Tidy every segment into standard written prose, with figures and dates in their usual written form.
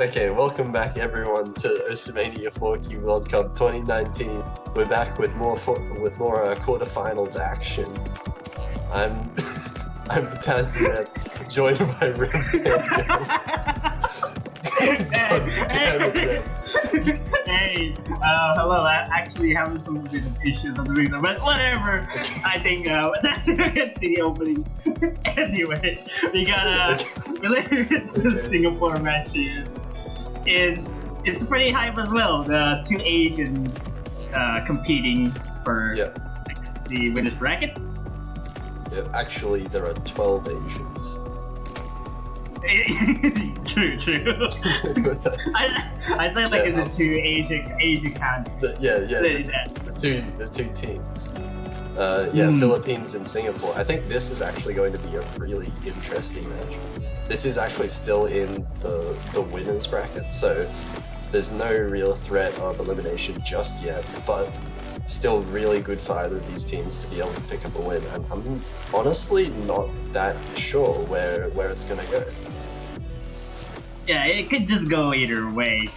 Okay, welcome back everyone to Oceania 4Q World Cup 2019. We're back with more quarterfinals action. I'm I'm Potassium, joined by Rim. Hey, hello. I actually having some bit of issues on the reason, but whatever. I think let's see the opening. Anyway, we got related to the Singapore match here. It's a pretty hype as well. The two Asians competing for the winners bracket. Yeah, actually, there are 12 Asians. True. I said like it's the two Asian countries. The two teams. Philippines and Singapore. I think this is actually going to be a really interesting match. This is actually still in the winners bracket, so there's no real threat of elimination just yet, but still really good for either of these teams to be able to pick up a win, and I'm honestly not that sure where it's gonna go. Yeah, it could just go either way,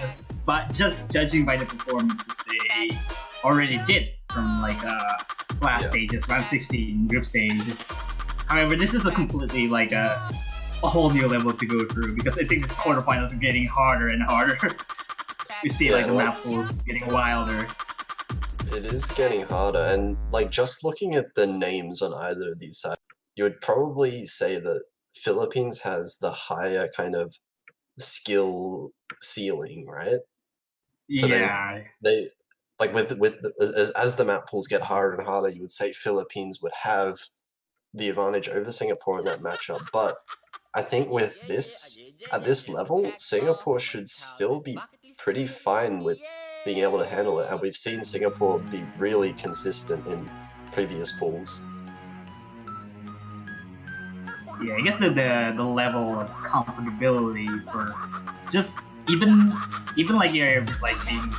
just judging by the performances they already did from like last stages, round 16, group stages. However, this is a completely like a whole new level to go through, because I think this quarterfinals is getting harder and harder. We see the map pools getting wilder. It is getting harder, and like just looking at the names on either of these sides, you would probably say that Philippines has the higher kind of skill ceiling, right? So they like as the map pools get harder and harder, you would say Philippines would have the advantage over Singapore in that matchup, but I think with this, at this level, Singapore should still be pretty fine with being able to handle it, and we've seen Singapore be really consistent in previous pools. Yeah, I guess the level of comfortability for just even like you're like being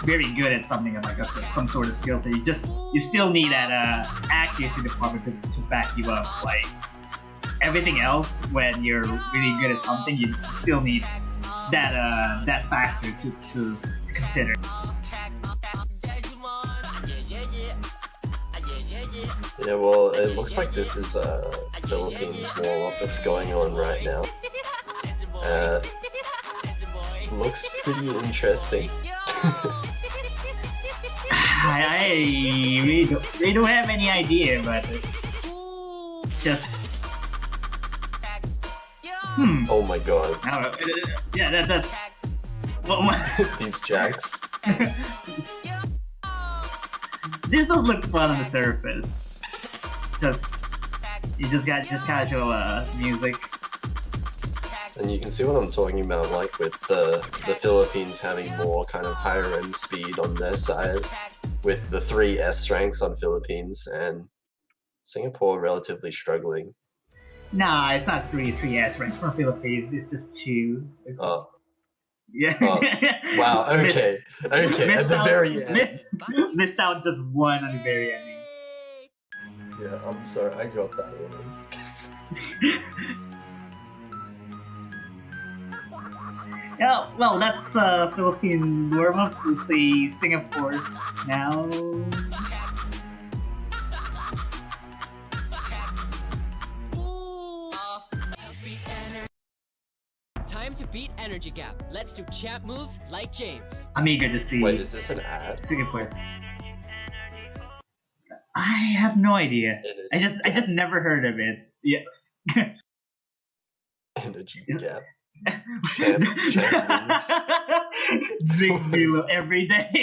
very good at something like some sort of skill set, you still need that accuracy department to back you up. Like everything else, when you're really good at something, you still need that factor to consider. Yeah, well, it looks like this is a Philippines warm-up that's going on right now. Looks pretty interesting. I really don't have any idea, but it's just... Oh my god. Yeah, that's... These jacks. This does look fun on the surface. You just got casual music. And you can see what I'm talking about, like with the Philippines having more kind of higher end speed on their side, with the 3 S ranks on Philippines, and Singapore relatively struggling. Nah, it's not 3 S ranks for Philippines, it's just 2. Oh. Yeah. Wow, okay, at the very end. Missed out just 1 on the very ending. Yeah, I'm sorry, I got that one. Yeah, well, that's Philippine warm-up. We'll see Singapore's now. Time to beat energy gap. Let's do champ moves like James. I'm eager to see. Wait, is this an ad? Singapore. I have no idea. I just never heard of it. Yeah. Energy gap. Champ moves. Drink Milo every day.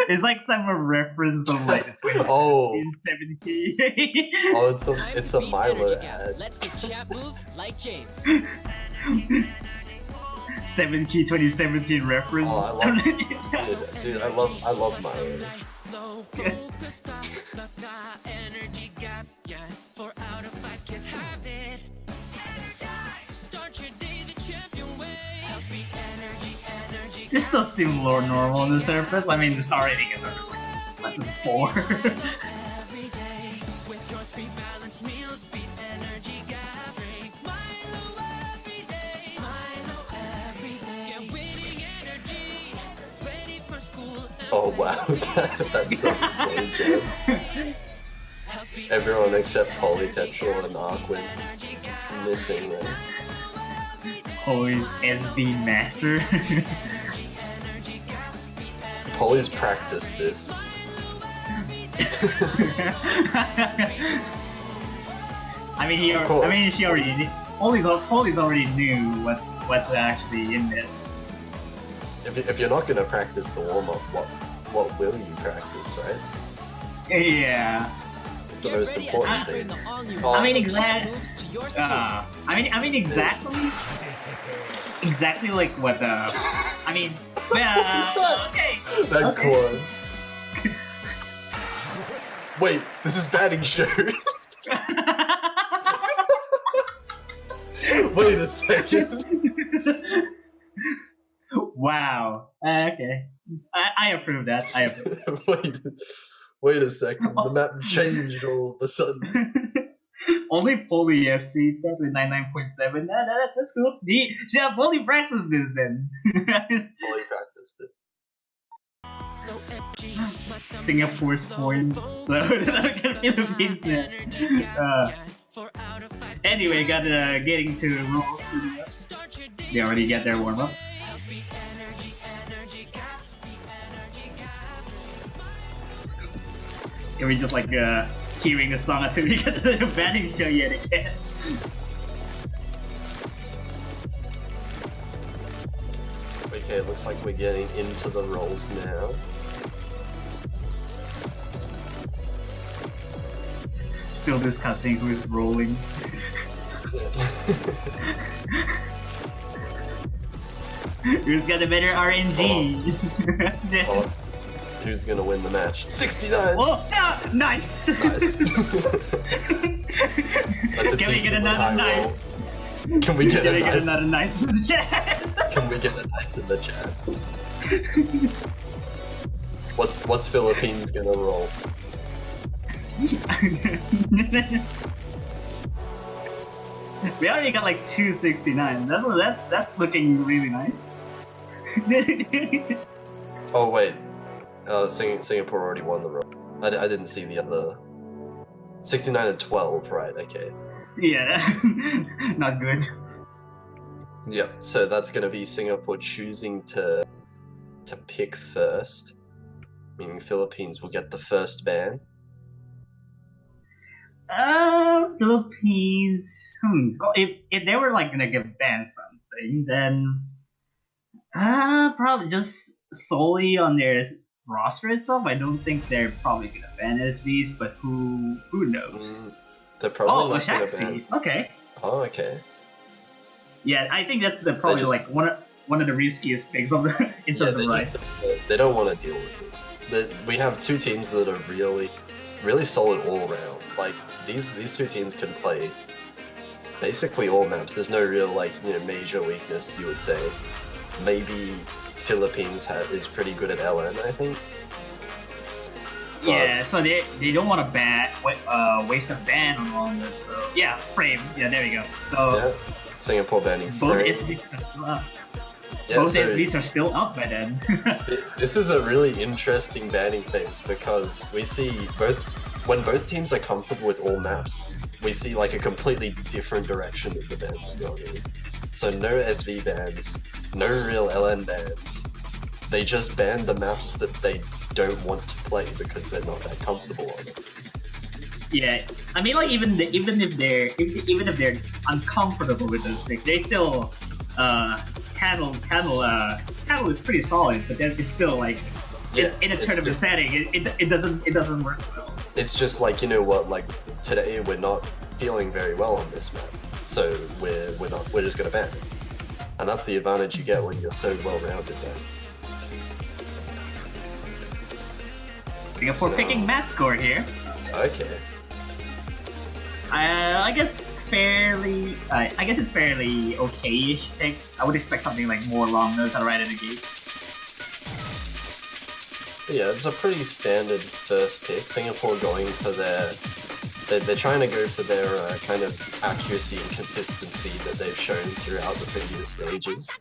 It's like some reference of like the 2017. Oh, it's a Milo ad. Let's do champ moves like James. 7Key 2017 reference. Oh, I love dude, I love Milo. This does seem more normal on the surface. I mean, the star rating is like less than 4. Oh wow, that's so insane, Joe. Everyone except Polytetral and Arkwin missing it. Always SB master. Poly's practiced this. I mean, she already. Poly's already knew what's actually in it. If you're not gonna practice the warm up, what will you practice, right? Yeah. It's the most important thing. I mean, exactly like what the. I mean, okay. That chord. Wait, this is batting show. Wait a second. Wow. Okay. I approve that. I approve. Wait a second. The map changed all of a sudden. Only Poly FC, probably 99.7. That's cool. Yeah, Poly practiced this then. Poly practiced it. Singapore's point, so look at Philippines now. Anyway, getting to rules. They already get their warm up. Can we just like hearing the song until we get to the batting show yet again? Okay, it looks like we're getting into the roles now. Still discussing who's rolling. Who's got a better RNG? Oh. Who's gonna win the match? 69! Oh, yeah, nice! Nice. That's a Can we get another nice? Roll. Can we get another nice in the chat? Can we get a nice in the chat? What's Philippines gonna roll? We already got like 269. That's looking really nice. Oh wait, Singapore already won the roll. I didn't see the other. 69 and 12, right? Okay. Yeah, not good. Yep. So that's gonna be Singapore choosing to pick first, meaning Philippines will get the first ban. Philippines. If they were like gonna give ban something, then probably just solely on their roster itself. I don't think they're probably gonna ban SVs, but who knows? They're probably not gonna Shaxi. ban. Okay. Oh, okay. Yeah, I think that's probably like one of the riskiest picks of the in terms of rights. They don't want to deal with it. We have two teams that are really solid all around. Like these two teams can play basically all maps. There's no real major weakness, you would say. Maybe Philippines is pretty good at LN, I think. Yeah, so they don't want to waste a ban on this. So yeah, frame. Yeah, there you go. So yeah, Singapore banning both frame. SVs are still up. Yeah, both SVs are still up by then. This is a really interesting banning phase because we see when both teams are comfortable with all maps, we see like a completely different direction that the bans are going in. So no SV bans, no real LN bans. They just ban the maps that they don't want to play because they're not that comfortable on it. Yeah, I mean, like even if they're uncomfortable with those things, they still handle is pretty solid, but then it's still like in a tournament setting, it doesn't work well. It's just like, you know what, like today we're not feeling very well on this map, so we're just gonna ban it, and that's the advantage you get when you're so well rounded. Then. Singapore picking match score here. Okay. I guess it's fairly okay-ish pick. I would expect something like more long nose right in the gate. Yeah, it's a pretty standard first pick. Singapore going for they're trying to go for their kind of accuracy and consistency that they've shown throughout the previous stages.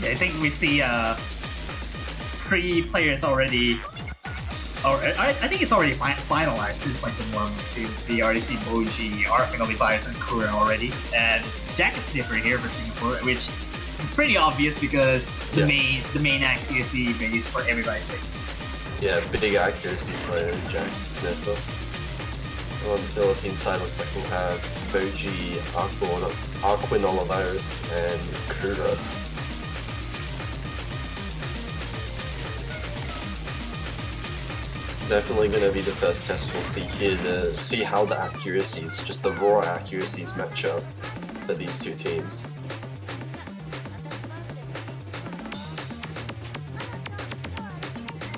I think we see 3 players already. Or I think it's already finalized since like the warmups. We already see Boji, Arfin, Olivias, and Kura already, and Jack is different here for Singapore, which is pretty obvious because the main accuracy base for everybody picks. Yeah, big accuracy player, Jack Sniffer. On the Philippine side, looks like we'll have Boji, Arquin, Olivias, and Kura. Definitely going to be the first test we'll see here to see how the accuracies, just the raw accuracies, match up for these two teams.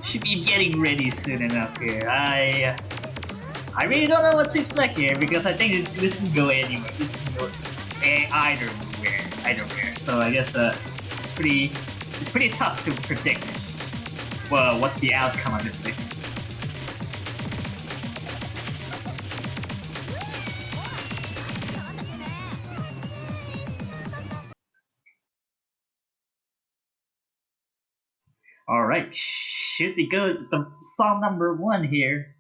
Should be getting ready soon enough here. I really don't know what to expect here because I think this can go anywhere. This can go either way. So I guess it's pretty tough to predict. Well, what's the outcome of this thing? Alright, should be good. The song number 1 here.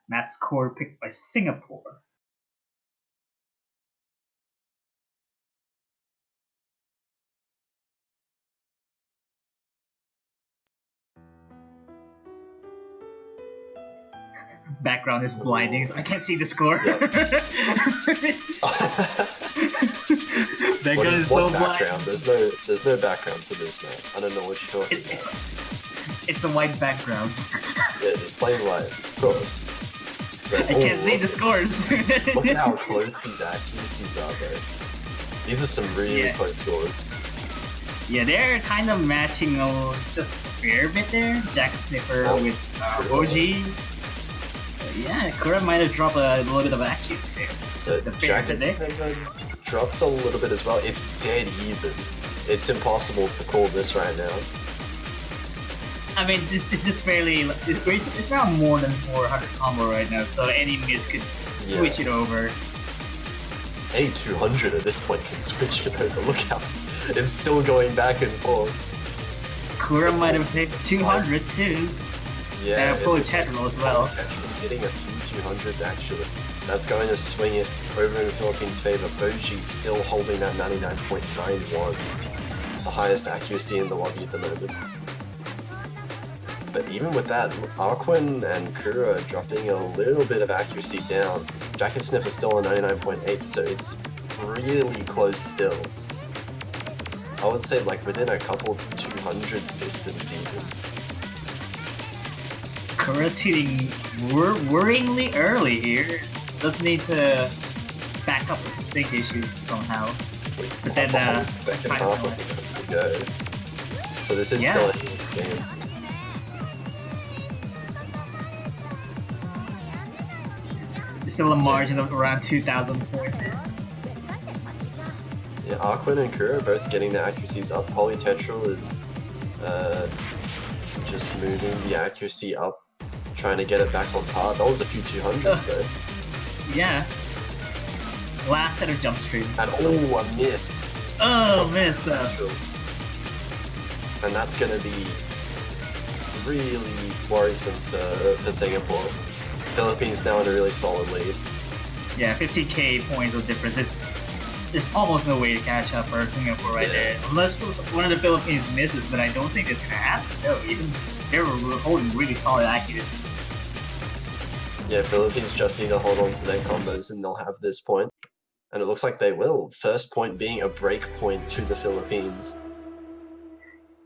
Match score picked by Singapore. Background is blinding, so I can't see the score. Yeah. Background is so background? blind. There's no background to this, man. I don't know what you're talking about. It's a white background. Yeah, it's plain white, of course. But, I can't see the scores. Look at how close these accuracies are, though. These are some really close scores. Yeah, they're kind of matching just a fair bit there. Jack Sniffer with Boji. Yeah, Kura might have dropped a little bit of accuracy there. So Jack Sniffer dropped a little bit as well. It's dead even. It's impossible to call this right now. I mean, this is just barely. It's not more than 400 combo right now, so any miss could switch it over. Any 200 at this point can switch it over. Look how it's still going back and forth. Kura might have hit 200 too. Yeah, and a polytetral as well. Hitting a few 200s actually. That's going to swing it over in the Philippines' favor. Boji's still holding that 99.91, the highest accuracy in the lobby at the moment. But even with that, Arquin and Kura dropping a little bit of accuracy down. Jack and Sniff is still on 99.8, so it's really close still. I would say like within a couple 200s distance even. Kura's hitting worryingly early here. Doesn't need to back up with the sync issues somehow. But then second half of it to go. So this is still a huge game. Still a margin of around 2,000 points. Yeah, Arquin and Kura both getting the accuracies up. Polytetral is just moving the accuracy up, trying to get it back on par. That was a few 200s though. Yeah. Last set of jump stream. And oh, a miss. Oh, missed that. And that's gonna be really worrisome for Singapore. Philippines now in a really solid lead. Yeah, 50k points of difference. There's almost no way to catch up for Singapore right there. Unless one of the Philippines misses, but I don't think it's gonna happen. No, even they were holding really solid accuracy. Yeah, Philippines just need to hold on to their combos and they'll have this point. And it looks like they will. First point being a break point to the Philippines.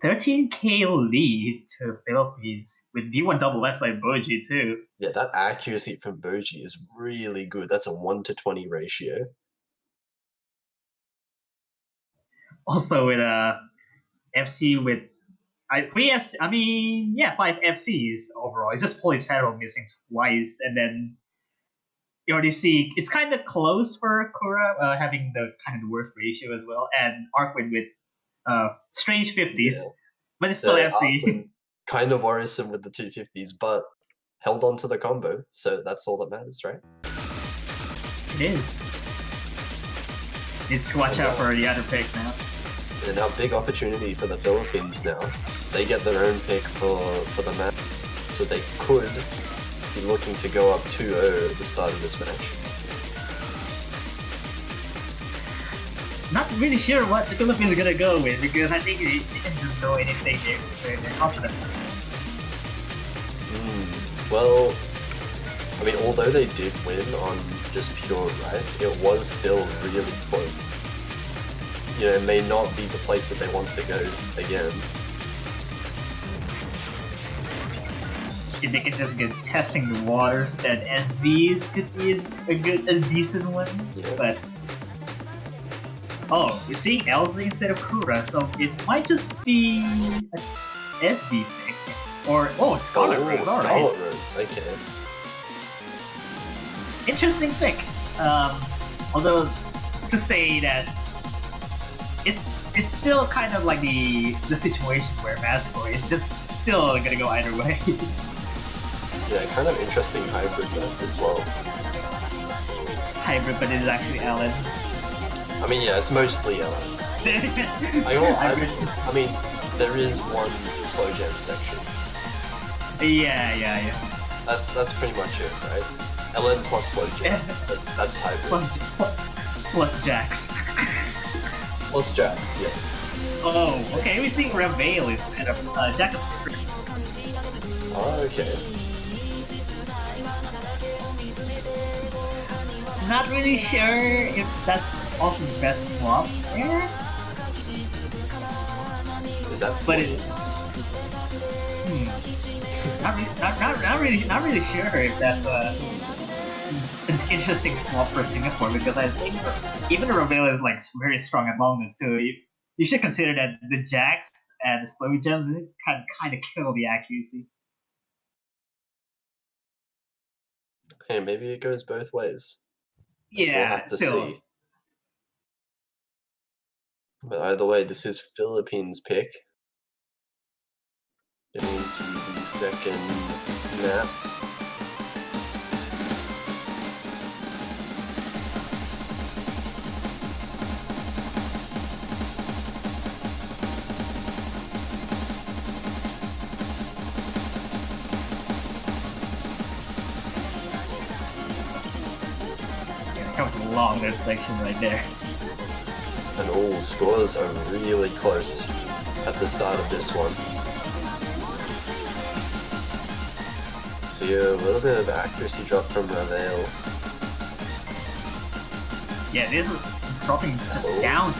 13k lead to Philippines with V1 double S by Boji too. Yeah, that accuracy from Boji is really good. That's a 1-to-20 ratio. Also with FC with 5 FCs overall. It's just Polytetral missing twice, and then you already see it's kind of close for Kura having the kind of the worst ratio as well, and Arquin with strange 50s, but it's still FC. Arquin kind of worrisome with the 250s, but held on to the combo, so that's all that matters, right? It is. Needs to watch out for the other picks now. And now big opportunity for the Philippines now. They get their own pick for the match, so they could be looking to go up 2-0 at the start of this match. Not really sure what the Philippines are gonna go with, because I think they can just go anything they're confident. Well, I mean, although they did win on just pure rice, it was still really close. You know, it may not be the place that they want to go again. If they can just get testing the waters, that SVs could be a decent one, Yeah. but oh, you're seeing LZ instead of Kura, so it might just be a SB pick. Or, Scarlet Rose, alright. Scarlet Rose, okay. Interesting pick. Although, to say that it's still kind of like the situation where Mascor is just still gonna go either way. Yeah, kind of interesting hybrid map as well. Hybrid, but it is actually Ellen. I mean, yeah, it's mostly Ellen's. I mean, there is one slow jam section. Yeah. That's pretty much it, right? LN plus slow jam. That's hybrid. Plus Jax. Plus Jax, yes. Oh, okay. We're seeing Reveal instead of Jax. Oh, okay. Not really sure if that's also the best swap there. Is that? But it. Not really sure if that's an interesting swap for Singapore, because I think even Reveal is like very strong at longness too. You should consider that the Jax and the slow gems kind of kill the accuracy. Hey, maybe it goes both ways. Yeah, We'll have to see. But either way, this is Philippines pick. Getting into the second map. Comes along that section right there. And all scores are really close at the start of this one. See a little bit of accuracy drop from Reveal. Yeah, this is dropping just down to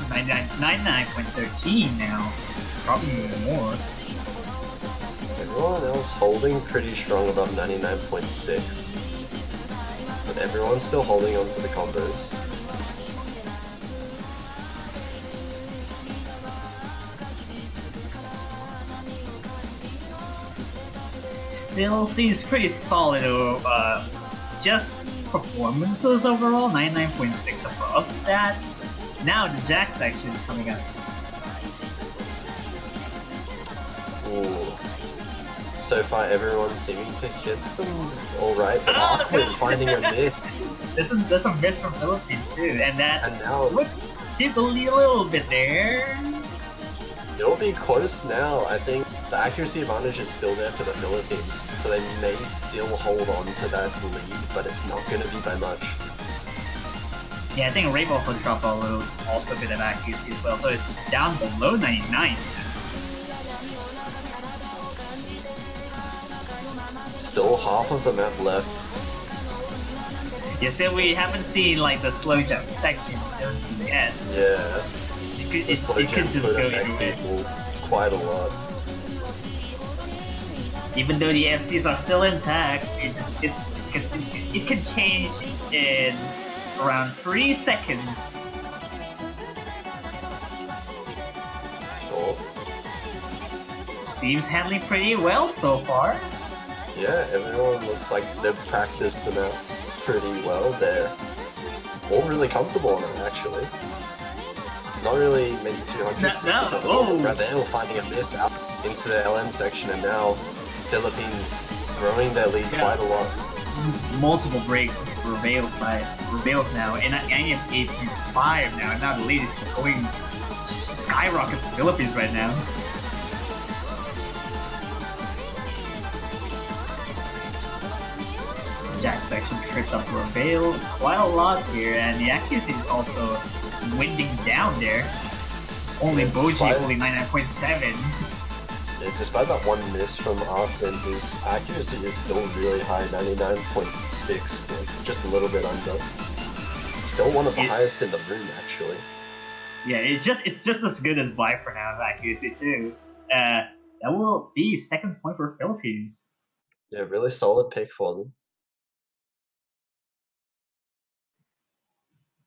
99.13 now. Dropping even more. Everyone else holding pretty strong above 99.6. But everyone's still holding on to the combos. Still seems pretty solid. Just performances overall, 99.6 above that. Now the Jax section is coming up. Ooh. So far, everyone's seeming to hit them alright, but Aquin finding a miss. That's a miss from Philippines too, and now did a little bit there. It'll be close now. I think the accuracy advantage is still there for the Philippines, so they may still hold on to that lead, but it's not going to be by much. Yeah, I think Rape also dropped a little, also a bit of accuracy as well, so it's down below 99. Still half of the map left. You said we haven't seen like the slow jump section yet. Yeah. The slow jump could affect people quite a lot. Even though the FCs are still intact, it can change in around 3 seconds. Cool. Steve's handling pretty well so far. Yeah, everyone looks like they've practiced the map pretty well. They're all really comfortable on it, actually. Not really many 200s. Reveal finding a miss out into the LN section, and now Philippines growing their lead quite a lot. Multiple breaks for Reveals now, and I am 8.5 now, and now the lead is going skyrockets the Philippines right now. Jack's actually tripped up for a bail quite a lot here, and the accuracy is also winding down there. Only Boji only 99.7. Yeah, despite that one miss from Arfin, his accuracy is still really high, 99.6, like just a little bit under. Still one of the highest in the room, actually. Yeah, it's just as good as Bly for now, accuracy too. That will be second point for Philippines. Yeah, really solid pick for them.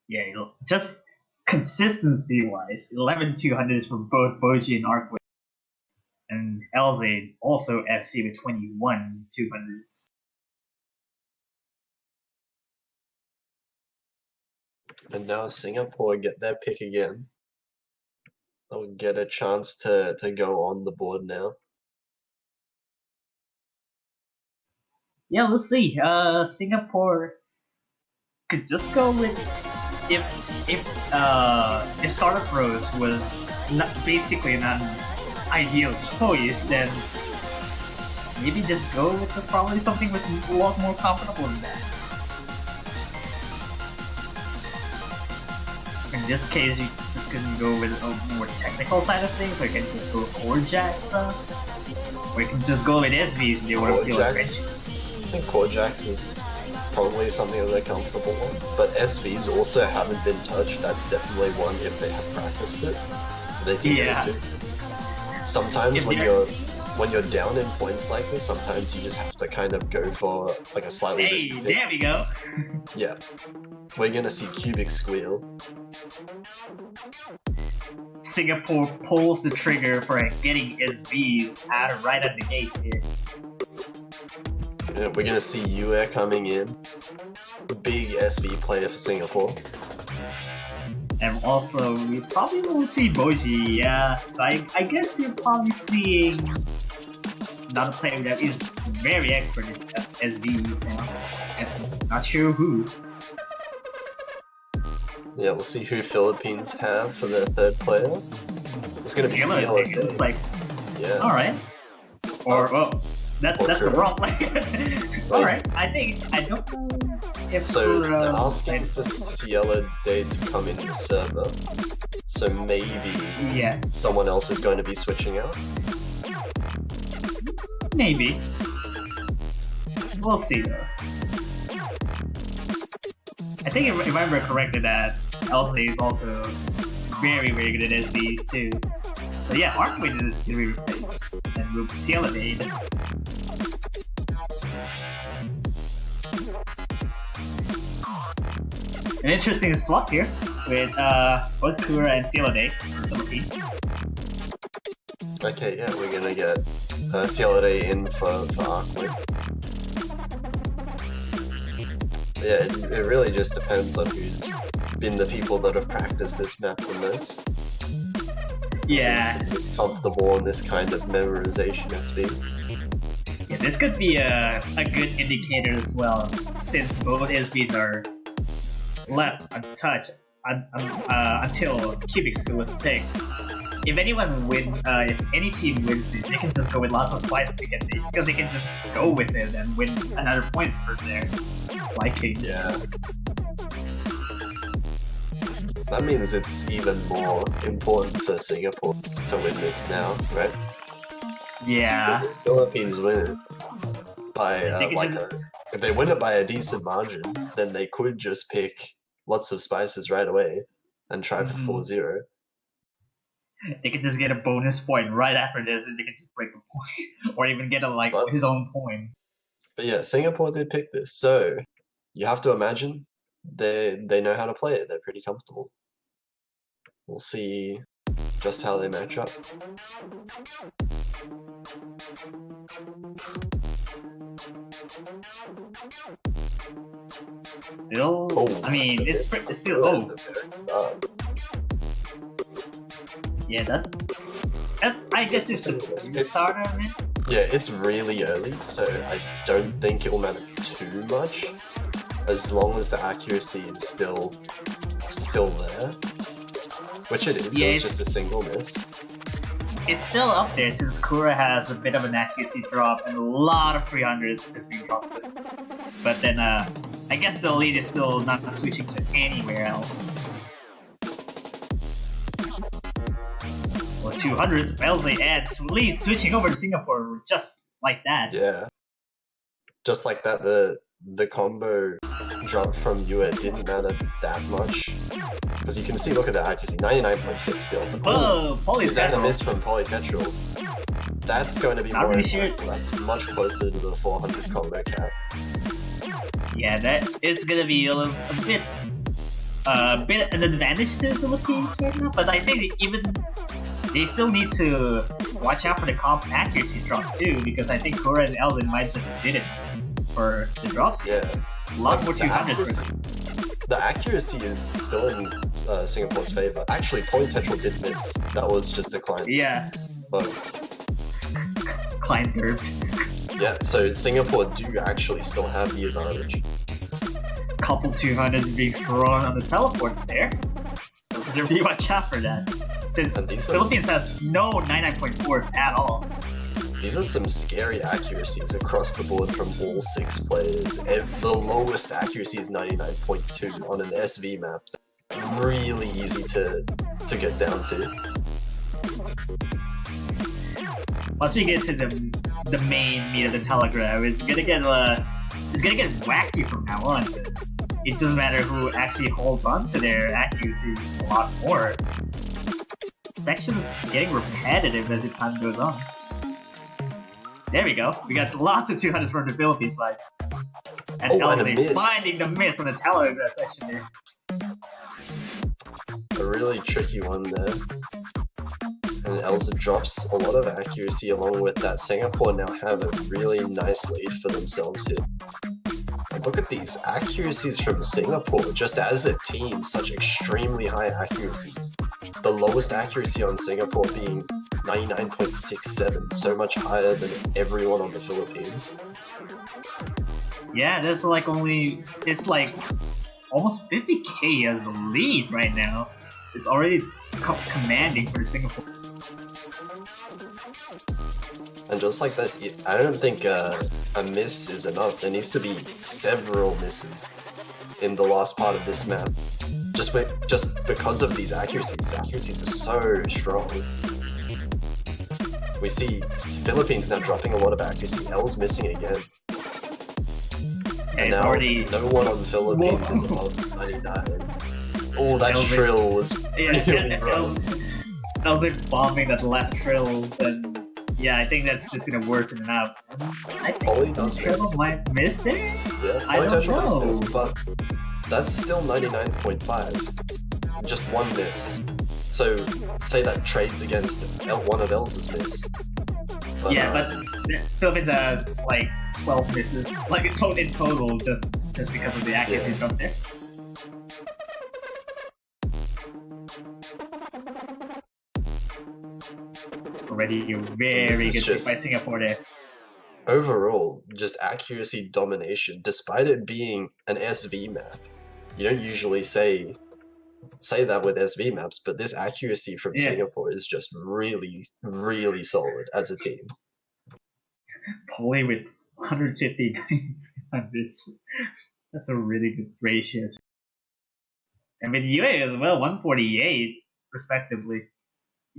Yeah, just consistency-wise, 11,200s for both Boji and Arkway. And Elzane also FC with 21,200s. And now Singapore get their pick again. They'll get a chance to go on the board now. Yeah, let's see. Singapore could just go with if Startup Rose was basically an ideal choice, then maybe just go with probably something with a lot more comfortable than that. In this case, you just can go with a more technical side of things, or you can just go core jack stuff, or you can just go with SVs if they want to feel like I think core jacks is probably something that they're comfortable on, but SVs also haven't been touched. That's definitely one if they have practiced it. They can go to. Sometimes when you're down in points like this, sometimes you just have to kind of go for like a slightly risky pick. There we go. Yeah. We're gonna see Cubic squeal. Singapore pulls the trigger for getting SVs out right at the gates here. Yeah, we're gonna see Yue coming in. Big SV player for Singapore. And also, we probably will see Boji, yeah. So I guess you're probably seeing another player that is very expert in SVs now. And not sure who. Yeah, we'll see who Philippines have for their third player. It's gonna be Cielo Day. It's like, yeah. Alright. Or, that's the wrong player. Alright, I don't know if so they're asking for Cielo Day to come in the server. So maybe someone else is going to be switching out? Maybe. We'll see though. I think if I remember correctly that Elsa is also very, very good at SVs too. So yeah, Arkway is going to be replaced. And we'll see how they An interesting swap here with both Kura and Cielo Day for Philippines. Okay, yeah, we're gonna get Cielo Day in for Arkway. Yeah, it really just depends on who's been the people that have practiced this map the most. Yeah. Who's comfortable in this kind of memorization SV. Yeah, this could be a good indicator as well, since both SVs are left untouched until Cubic School was picked. If any team wins it, they can just go with lots of spices because they can just go with it and win another point for their liking. Yeah. That means it's even more important for Singapore to win this now, right? Yeah. Because if Philippines win it by if they win it by a decent margin, then they could just pick lots of spices right away and try for 4-0. They could just get a bonus point right after this, and they can just break the point, or even get his own point. But yeah, Singapore did pick this, so you have to imagine they know how to play it. They're pretty comfortable. We'll see just how they match up. Still, I mean, it's still Yeah, that's I guess it's the start of it. Yeah, it's really early, so I don't think it will matter too much, as long as the accuracy is still there. Which it is, Yeah, it was just a single miss. It's still up there since Kura has a bit of an accuracy drop and a lot of 300s just being dropped. But then, I guess the lead is still not switching to anywhere else. Well, 200s, Wellesley adds lead switching over to Singapore just like that. Yeah. Just like that, the combo drop from Yue didn't matter that much. Because you can see, look at the accuracy, 99.6 still. Oh, Is that a Polytetral. miss from Polytetral? That's going to be Not more really impactful. sure. That's much closer to the 400 combo cap. Yeah, that it's gonna be a bit an advantage to the Philippines right now. But I think even they still need to watch out for the comp accuracy drops too, because I think Kura and Elvin might just did it for the drops. Yeah. A lot Like, more the 200s. The accuracy is still in Singapore's favor. Actually, Polytetral did miss. That was just a client Yeah, bug. client derped. Yeah, so Singapore do actually still have the advantage. Couple 200s being thrown on the teleports there. So they're really watch out for that. Since And these are- Philippines has no 99.4s at all. These are some scary accuracies across the board from all 6 players. The lowest accuracy is 99.2 on an SV map. Really easy to get down to. Once we get to the main meat of the telegraph, it's gonna get wacky from now on. Since it doesn't matter who actually holds on to their accuracy a lot more. Sections getting repetitive as the time goes on. There we go. We got lots of 200s from the Philippines side. And Oh, and a Elvin miss. finding the myth on the telegraph section there. A really tricky one there. And Elsa drops a lot of accuracy along with that. Singapore now have a really nice lead for themselves here. And look at these accuracies from Singapore, just as a team, such extremely high accuracies. The lowest accuracy on Singapore being 99.67, so much higher than everyone on the Philippines. Yeah, there's like it's like almost 50k as the lead right now. It's already commanding for Singapore. And just like this, I don't think a miss is enough. There needs to be several misses in the last part of this map. Just because of these accuracies. These accuracies are so strong. We see Philippines now dropping a lot of accuracy. L's missing again. And it's now already no one on the Philippines is above 99. Oh, that El's- trill was really rough. I was like bombing that left trill, and yeah, I think that's just gonna worsen it out. I Poly think does trill miss. might miss there. Yeah, I don't Polytetral does know. miss, but that's still 99.5. Just one miss. So say that trades against one of L's miss. But, Yeah, but the Philippines has like 12 misses, like in total, just because of the accuracy drop there. Already a very This is good just- pick by Singapore there. overall, just accuracy domination, despite it being an SV map. You don't usually say that with SV maps, but this accuracy from Yeah. Singapore is just really, really solid as a team. Poly with 159 hundreds. That's a really good ratio. And with UA as well, 148 respectively.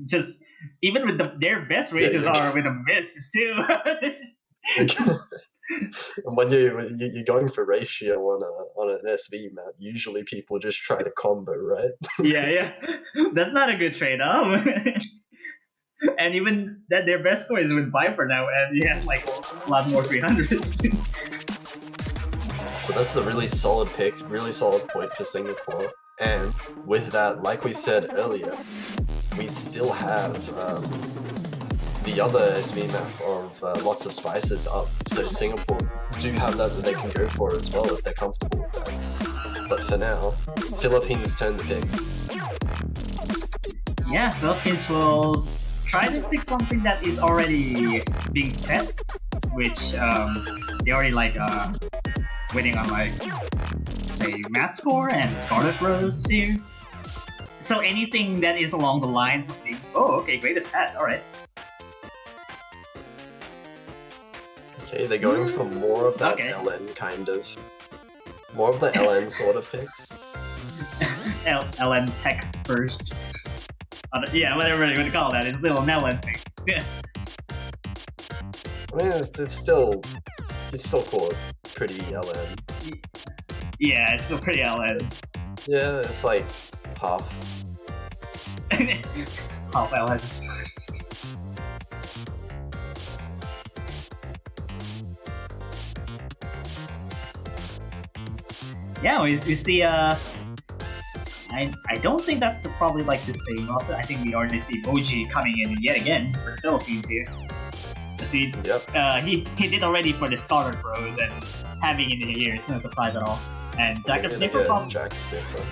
Just even with their best ratios yeah. are with a miss too. And when you're going for ratio on an SV map, usually people just try to combo, right? yeah. That's not a good trade-off. And even that their best score is with Viper now, and he has like a lot more 300s. But that's a really solid pick, really solid point for Singapore. And with that, like we said earlier, we still have the other SV map of lots of spices up. So Singapore do have that they can go for as well if they're comfortable with that. But for now, Philippines turn the pick. Yeah, Philippines will try to pick something that is already being set, which they already like winning on like say Matt Score and Scarlet Rose here. So anything that is along the lines of the okay, greatest hat. All right. Okay, they're going for more of that Okay. LN kind of. More of the LN sort of picks. LN tech first. Yeah, whatever you would call that. It's little LN thing. Yeah. I mean, it's still cool. Pretty LN. Yeah, it's still pretty LN. Yeah, it's like half. Half LNs. Yeah, we see I don't think that's probably like the same. Also, I think we already see Moji coming in yet again for the Philippines here. See, he did already for the Scholar Bros, and having him in here is no surprise at all. And Jacket Sniffer probably. Jacket Sniffer.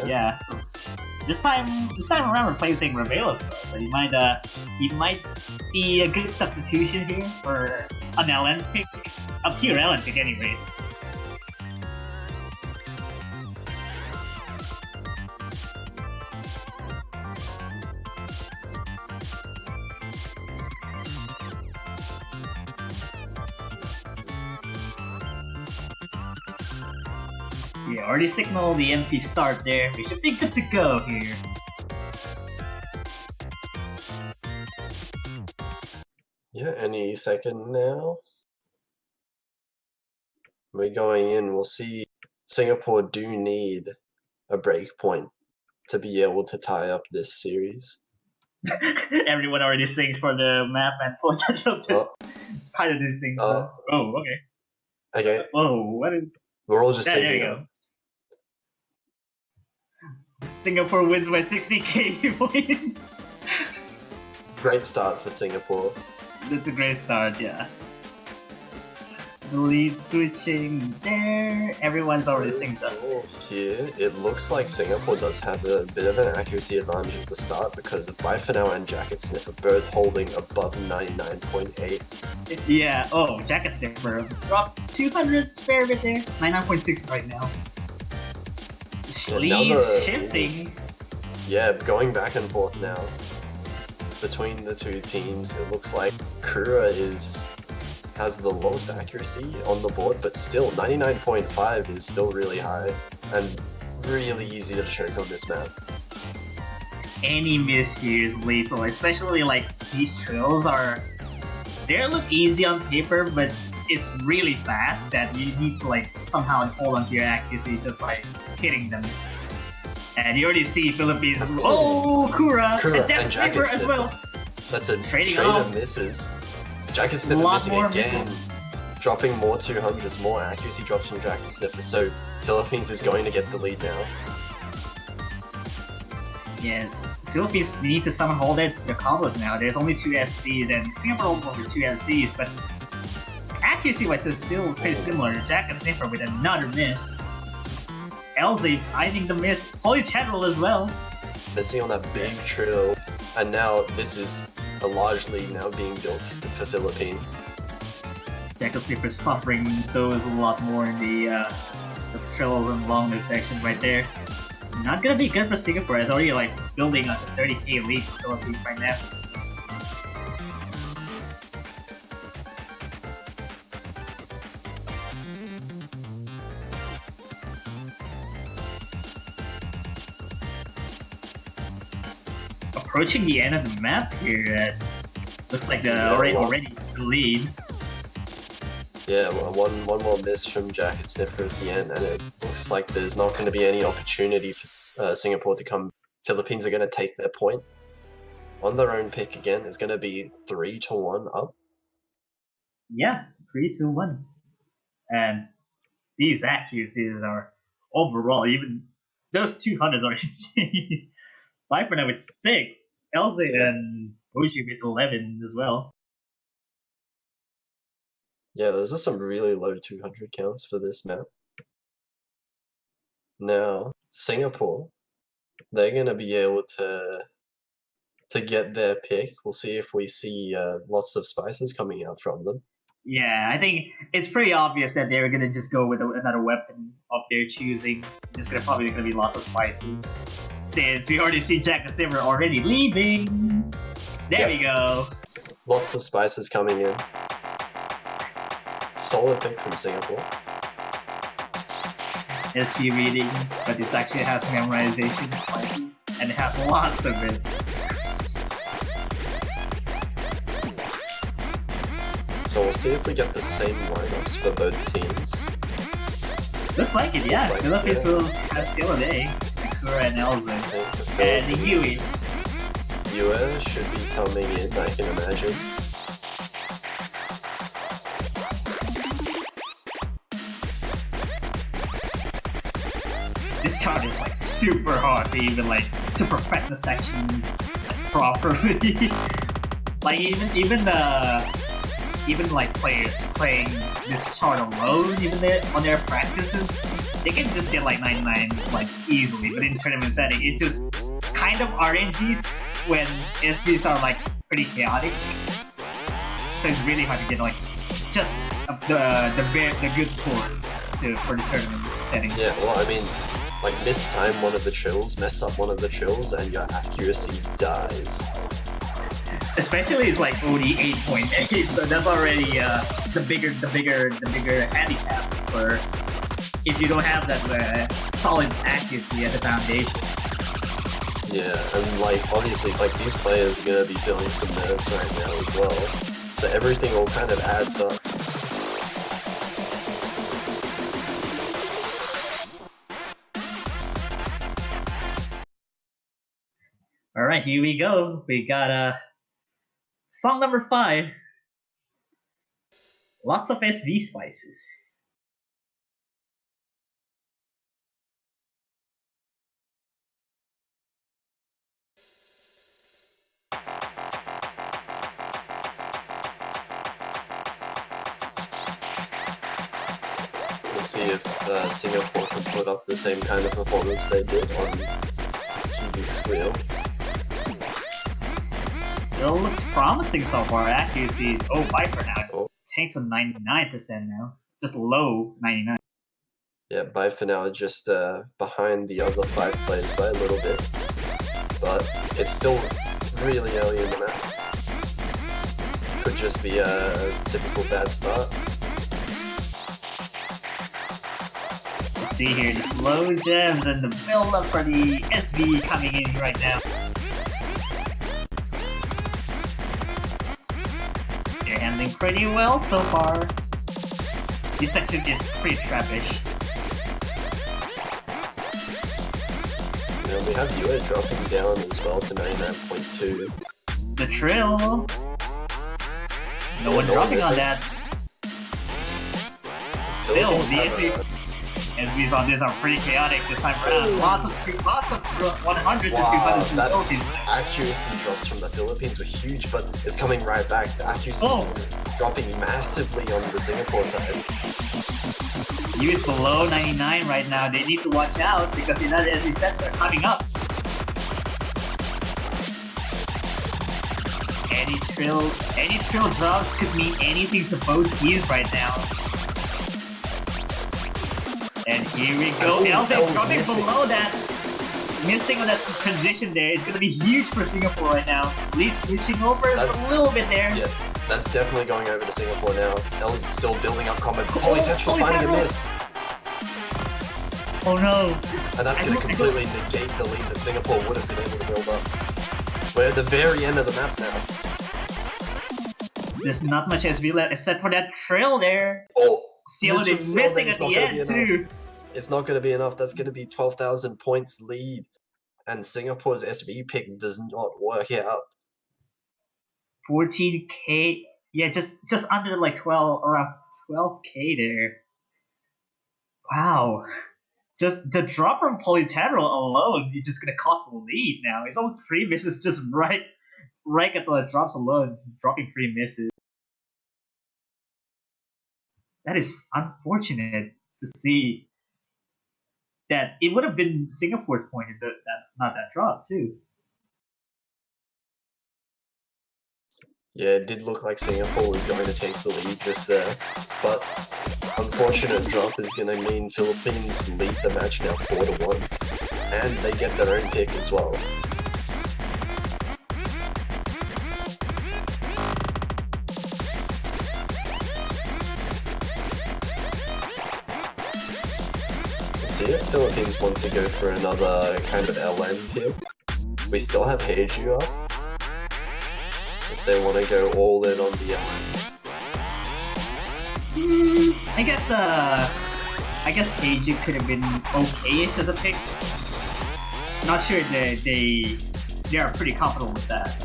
Yeah. This time around replacing Ravel as well, so he might be a good substitution here for an LN pick, a pure LN pick anyways. Yeah, already signaled the MP start there. We should be good to go here. Yeah, any second now. We're going in. We'll see. Singapore do need a break point to be able to tie up this series. Everyone already sings for the map and potential to kind of do things. Oh, okay. Okay. Oh, what is? We're all just there singing. you go. Singapore wins by 60k points. Great start for Singapore. That's a great start, yeah. The lead switching there. Everyone's already synced up. Here, it looks like Singapore does have a bit of an accuracy advantage at the start because Bifanel and Jacket Sniffer both holding above 99.8. Yeah, oh, Jacket Sniffer dropped 200 spare bit there. 99.6 right now. Lead's shifting. Yeah, going back and forth now. Between the two teams, it looks like Kura has the lowest accuracy on the board, but still 99.5 is still really high and really easy to choke on this map. Any miss here is lethal, especially like these trails they look easy on paper, but it's really fast that you need to like somehow hold onto your accuracy just by hitting them. And you already see Philippines. Oh, Kura and Jacket Sniffer as well. That's a trade of misses. Jacket Sniffer missing again, dropping more 200s, more accuracy drops from Jacket Sniffer, so Philippines is going to get the lead now. Yeah, Philippines need to somehow hold their combos now. There's only 2 FCs, and Singapore only 2 FCs, but accuracy-wise it's still pretty similar. Jacket Sniffer with another miss. LZ finding the miss. Holy General as well. Missing on that big trill, and now this is a large lead now being built for Philippines. Jacket Sniffer suffering those a lot more in the trills and long section right there. Not gonna be good for Singapore. It's already like building a 30k lead for Philippines right now. Approaching the end of the map here, looks like already the lead. Yeah, one more miss from Jacket Sniffer at the end, and it looks like there's not going to be any opportunity for Singapore to come. Philippines are going to take their point on their own pick again. It's going to be 3-1 up. Yeah, 3-1, and these accuracies are overall even those 200s are insane. Bifanel with 6, LZ and Moji with 11 as well. Yeah, those are some really low 200 counts for this map. Now, Singapore, they're going to be able to get their pick. We'll see if we see lots of spices coming out from them. Yeah, I think it's pretty obvious that they're going to just go with another weapon of their choosing. There's probably going to be lots of spices. since we already see Jack the Simmer already leaving. There we go. Lots of spices coming in. Solid pick from Singapore. SV reading, but this actually has memorization spices, and it has lots of it. So we'll see if we get the same lineups for both teams. Looks like it, yeah. Philippines will have CLA, Kura and Elvin, and the Yui. Yue should be coming in, I can imagine. This card is like super hard to even like to perfect the sections properly. Like even like players playing this chart alone, even on their practices, they can just get like 99 like easily. But in tournament setting, it just kind of RNGs when SBs are like pretty chaotic. So it's really hard to get like just the good scores for the tournament setting. Yeah, well, I mean, like mistime one of the trills, mess up one of the trills, and your accuracy dies. Especially it's like OD 8.8, so that's already the bigger handicap for if you don't have that solid accuracy as a foundation. Yeah, and like obviously like these players are gonna be feeling some nerves right now as well. So everything all kind of adds up. Alright, here we go. We got song number 5. Lots of SV spices. We'll see if Singapore can put up the same kind of performance they did on Cubic Squeal. Still looks promising so far. Accuracy is Viper now. Oh. Tanked to 99% now. Just low 99. Yeah, by for now just behind the other 5 players by a little bit. But it's still really early in the map. Could just be a typical bad start. You see here the slow gems and the build up for the SV coming in right now. They're handling pretty well so far. This section is pretty trappish. And we have Yue dropping down as well to 99.2. The trill. No one dropping on that. Still, the SVs on this are pretty chaotic this time around. Lots of 100 to 200 that Philippines. accuracy drops from the Philippines were huge, but it's coming right back. The accuracy is dropping massively on the Singapore side. U is below 99 right now. They need to watch out because another SV sets are coming up. Any trill drops could mean anything to both teams right now. And here we go. Elvis dropping below that. Missing on that transition there is going to be huge for Singapore right now. At least switching over a little bit there. Yeah, that's definitely going over to Singapore now. Els is still building up combat. Polytetral finding a miss. Oh no. And that's going to completely negate the lead that Singapore would have been able to build up. We're at the very end of the map now. There's not much SV left except for that trail there. Oh! Sealed is missing at the end too. It's not going to be enough. That's going to be 12,000 points lead. And Singapore's SV pick does not work out. 14k. Yeah, just under like 12, around 12k there. Wow. Just the drop from Polytetral alone is just going to cost the lead now. His own 3 misses just right at the drops alone, dropping 3 misses. That is unfortunate to see. That it would have been Singapore's point, not that drop too. Yeah, it did look like Singapore was going to take the lead just there, but unfortunate drop is going to mean Philippines lead the match now 4-1. And they get their own pick as well. See if Philippines want to go for another kind of LN pick. We still have Heiju up. If they want to go all in on the LNs. I guess Heiju could have been okay-ish as a pick. Not sure they are pretty comfortable with that.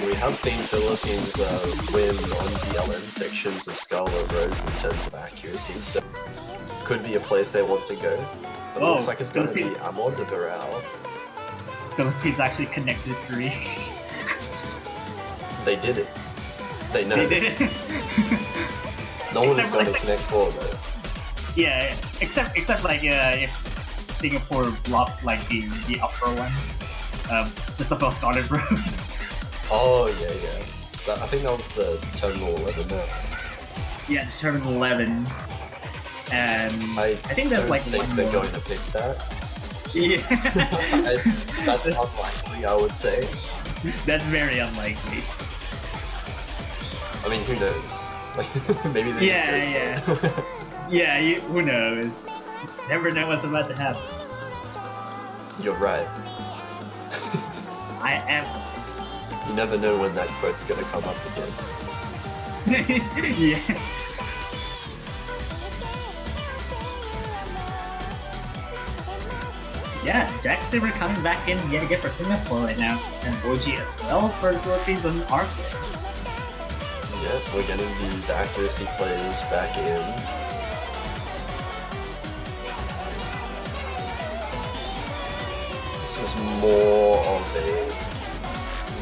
We have seen Philippines win on the LN sections of Scarlet Rose in terms of accuracy, so could be a place they want to go. But it looks like it's going to be Amor de Barao. Philippines actually connected 3. They did it. They know. They did it. No one is going to connect 4 though. Yeah, except like if Singapore blocked like the upper one, just above Scarlet Rose. Oh yeah. I think that was the Terminal 11 map. Yeah, Terminal 11. And I think there's like think one they're more. going to pick that. Yeah. That's unlikely, I would say. That's very unlikely. I mean, who knows? Like, maybe they just go for it. Yeah, who knows? Never know what's about to happen. You're right. I am. You never know when that quote's gonna come up again. Yeah. Yeah, Jack's Saber coming back in yet again for Singapore right now, and OG as well for the Philippines and Arc. Yeah, we're getting the accuracy players back in. This is more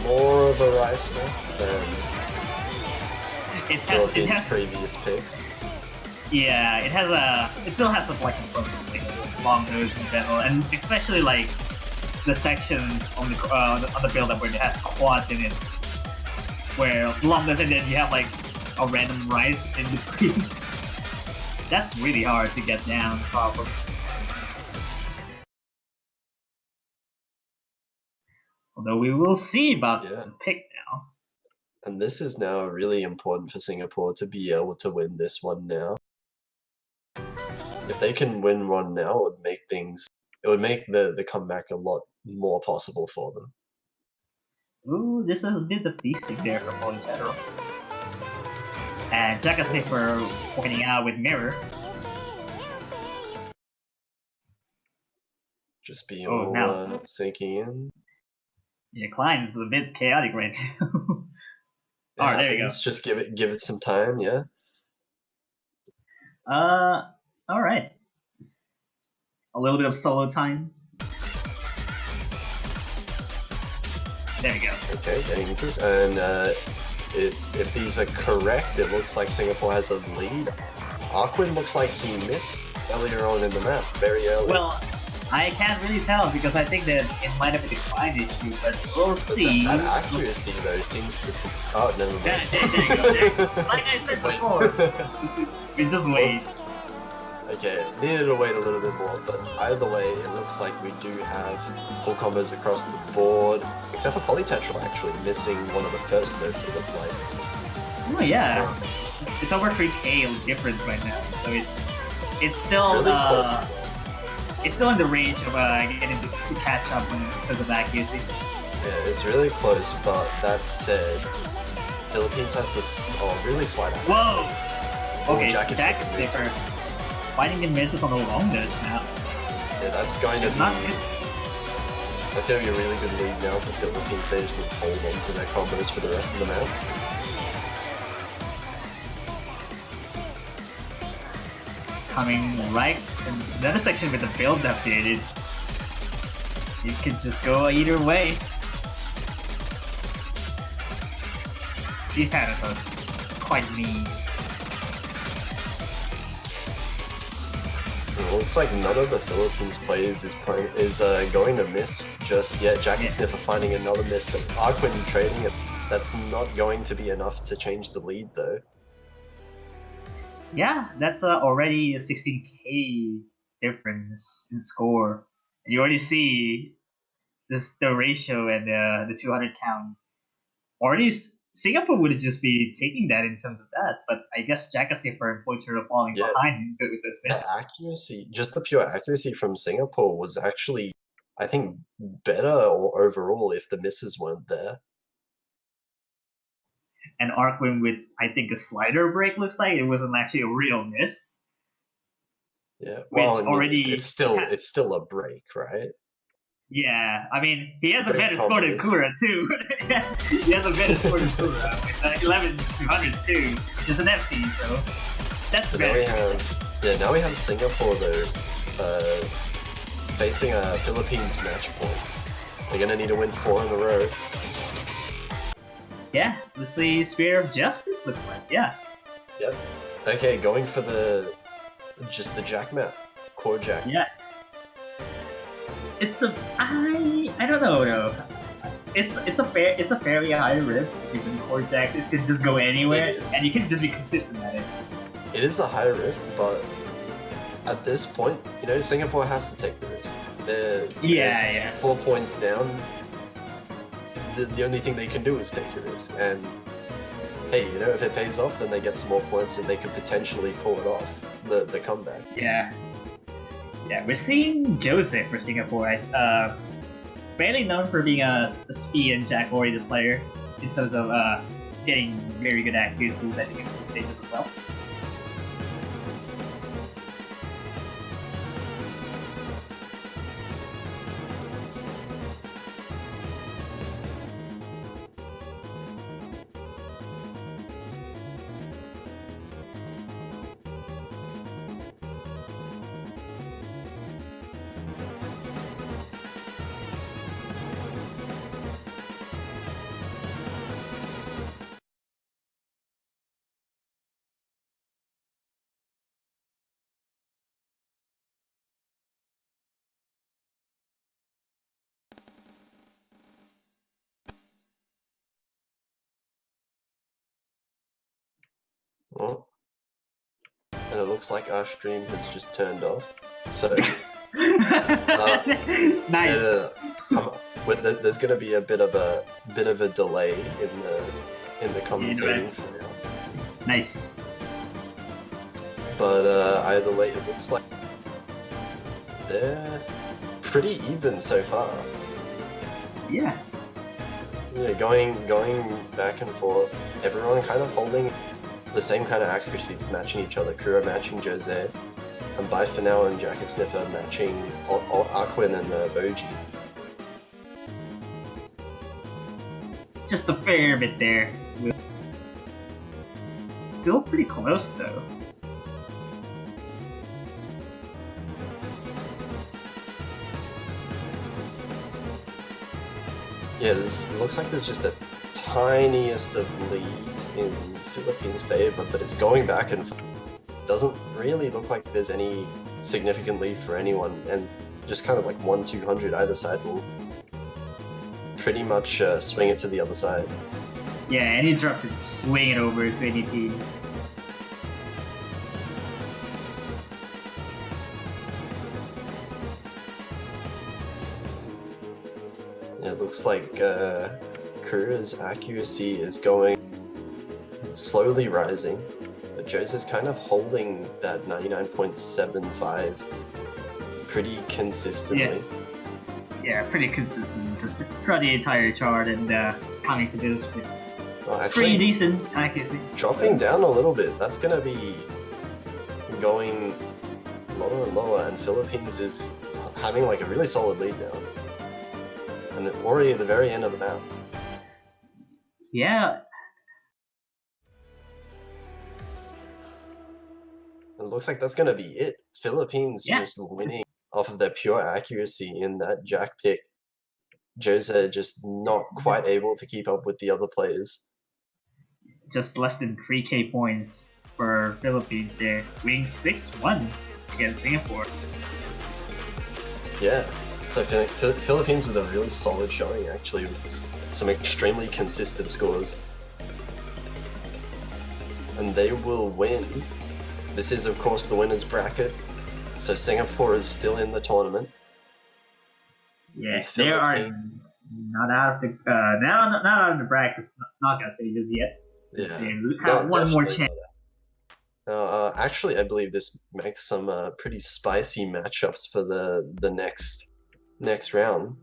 of a rice map than Philippines' previous picks. Yeah, it still has some like improvements, like long nose in general, and especially like the sections on the build-up where it has quads in it, where long nose and then you have like a random rise in between. That's really hard to get down, probably. Although we will see about the pick now. And this is now really important for Singapore to be able to win this one now. If they can win one now, it would make the comeback a lot more possible for them. Ooh, this is a bit of feasting there for Polytero. And Jakase for pointing out with Mirror. Just being all sinking in. Yeah, Klein is a bit chaotic right now. Alright, there you go. Just give it some time, yeah. Alright. A little bit of solo time. There we go. Okay, getting into this, and if these are correct, it looks like Singapore has a lead. Arquin looks like he missed earlier on in the map, very early. Well, I can't really tell because I think that it might have been a decline issue, but we'll see. That accuracy though seems to. Oh, never mind. There you go. There. Like I said before, we just wait. Okay, needed to wait a little bit more, but either way, it looks like we do have full combos across the board, except for Polytetral actually missing one of the first notes of the play. Oh yeah, it's over 3K difference right now, so it's still really close. It's still in the range of getting to catch up because of accuracy. Yeah, it's really close, but that said, Philippines has this really slight accuracy. Whoa! Okay, Jack is Saber finding in misses on the long notes now. Yeah, that's going to be a really good lead now for Philippines. They just hold on to their combos for the rest of the map. Coming right in another section with the build updated. You could just go either way. These patterns are quite mean. It looks like none of the Philippines players is going to miss just yet. Jacket Sniffer finding another miss, but Arquin trading it. That's not going to be enough to change the lead though. Yeah, that's already a 16K difference in score. And you already see the ratio and the 200 count. Already, Singapore would just be taking that in terms of that, but I guess Jack is different and points are falling Yeah. behind with those The misses. accuracy, just the pure accuracy from Singapore was actually, I think, better or overall if the misses weren't there. And Arkwin with, I think, a slider break looks like it wasn't actually a real miss. Yeah, well, I mean, already it's still a break, right? Yeah, I mean, he has a Great better score than combo. Kura too. He has a better score than Kura with 11,200 too. Just an FC, so that's But better. now we have Singapore though, facing a Philippines match point. They're gonna need to win 4 in a row. Yeah, let's see. Spear of Justice looks like. Yeah. Yep. Okay, going for just the Jack map, core Jack. Yeah. I don't know though. It's a fairly high risk given core Jack. This could just go anywhere, and you can just be consistent at it. It is a high risk, but at this point, Singapore has to take the risk. They're 4 points down. The only thing they can do is take a risk, and hey, if it pays off, then they get some more points and they could potentially pull it off, the comeback. Yeah, we're seeing Joseph for Singapore. Fairly known for being a speed and jack-oriented player in terms of getting very good accuracy at the group stages as well. Oh. And it looks like our stream has just turned off. So nice. There's going to be a bit of a delay in the commentating for now. Nice. But either way, it looks like they're pretty even so far. Yeah. Yeah, going back and forth. Everyone kind of holding the same kind of accuracies, matching each other. Kura matching Jose, and By For Now and Jacket Sniffer matching Aquin and Boji. Just a fair bit there. Still pretty close though. Yeah, it looks like there's just a tiniest of leads in Philippines' favor, but it's going back and doesn't really look like there's any significant lead for anyone, and just kind of like 1-200 either side will pretty much swing it to the other side. Yeah, any drop could swing it over to any team. It looks like Kura's accuracy is going slowly rising, but Jose's kind of holding that 99.75 pretty consistently. Yeah, pretty consistent, just throughout the entire chart, and coming to this with pretty decent accuracy. Dropping down a little bit, that's going to be going lower and lower, and Philippines is having like a really solid lead now. And already at the very end of the map. Yeah. It looks like that's going to be it. Philippines just winning off of their pure accuracy in that Jack pick. Jose just not quite able to keep up with the other players. Just less than 3k points for Philippines there, winning 6-1 against Singapore. Yeah. So Philippines with a really solid showing, actually, with some extremely consistent scores. And they will win. This is, of course, the winner's bracket. So Singapore is still in the tournament. Yeah, they are not out of the not out of the brackets, knockout stages yet. Yeah, They no, have one more definitely chance. not. Actually, I believe this makes some pretty spicy matchups for the next round.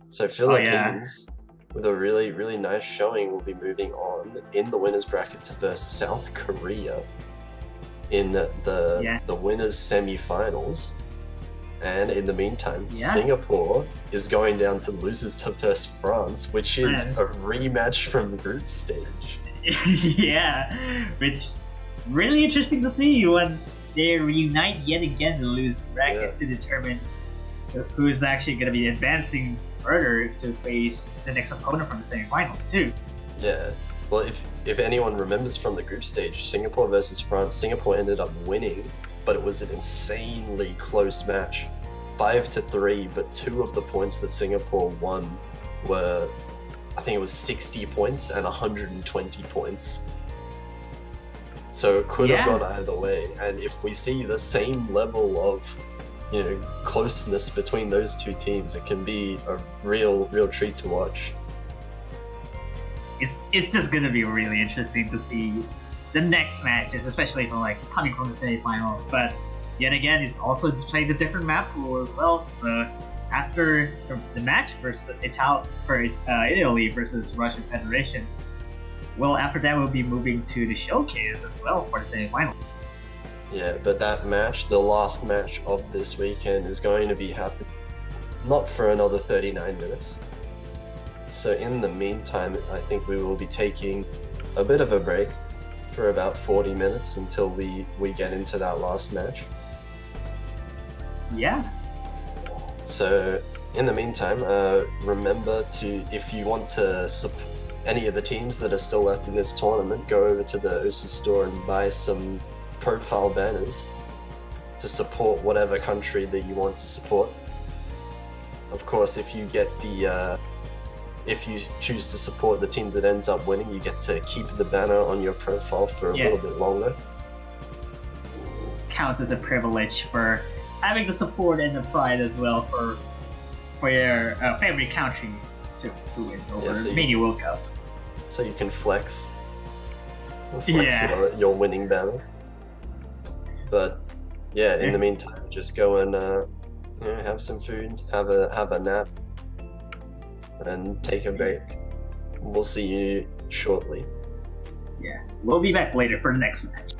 So Oh yeah, Philippines, with a really nice showing, will be moving on in the winners bracket to verse South Korea in the winners semi-finals. And in the meantime, Singapore is going down to losers to verse France, which is a rematch from group stage. Yeah, which really interesting to see once they reunite yet again to lose bracket to determine who is actually going to be advancing further to face the next opponent from the semifinals too. Yeah. Well, if anyone remembers from the group stage, Singapore versus France, Singapore ended up winning, but it was an insanely close match. 5-3, but 2 of the points that Singapore won were, I think it was 60 points and 120 points. So it could have gone either way. And if we see the same level of, closeness between those two teams, it can be a real treat to watch. It's just gonna be really interesting to see the next matches, especially from coming from the semifinals. But yet again, it's also played a different map pool as well. So after the match versus Italy versus Russian Federation, well, after that we'll be moving to the showcase as well for the semifinals. Yeah, but that match, the last match of this weekend, is going to be happening not for another 39 minutes. So in the meantime, I think we will be taking a bit of a break for about 40 minutes until we get into that last match. Yeah. So in the meantime, remember to, if you want to support any of the teams that are still left in this tournament, go over to the OSU store and buy some profile banners to support whatever country that you want to support. Of course, if you choose to support the team that ends up winning, you get to keep the banner on your profile for a little bit longer. Counts as a privilege for having the support and the pride as well for your favorite country to win over mini World Cup. So you can flex your winning banner. But yeah, in the meantime, just go and have some food, have a nap, and take a break. We'll see you shortly. Yeah, we'll be back later for the next match.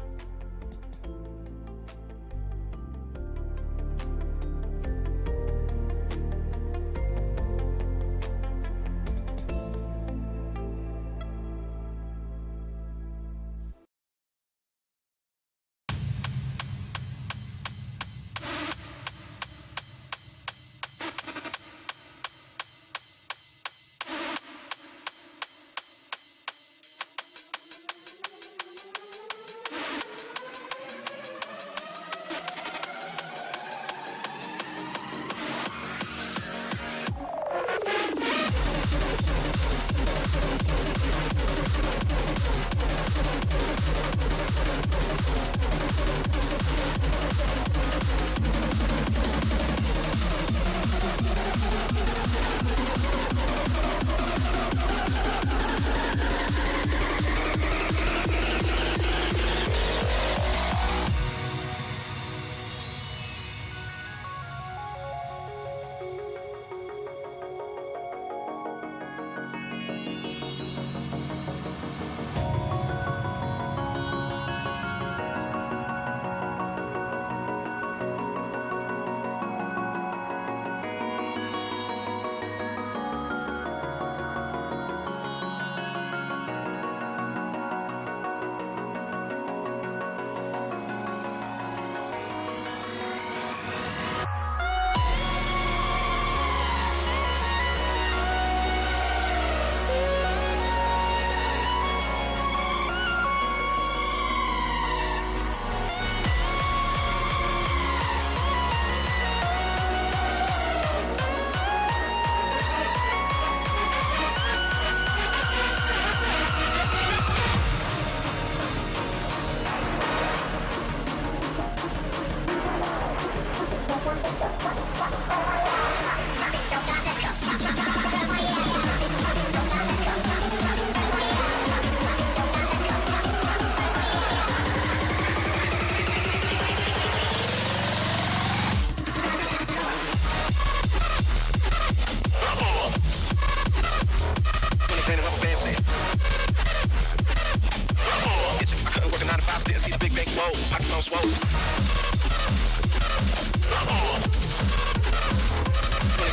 Didn't see the big whoa, pockets on swole.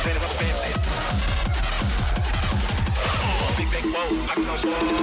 Penny up fancy. Big whoa, pockets on swole.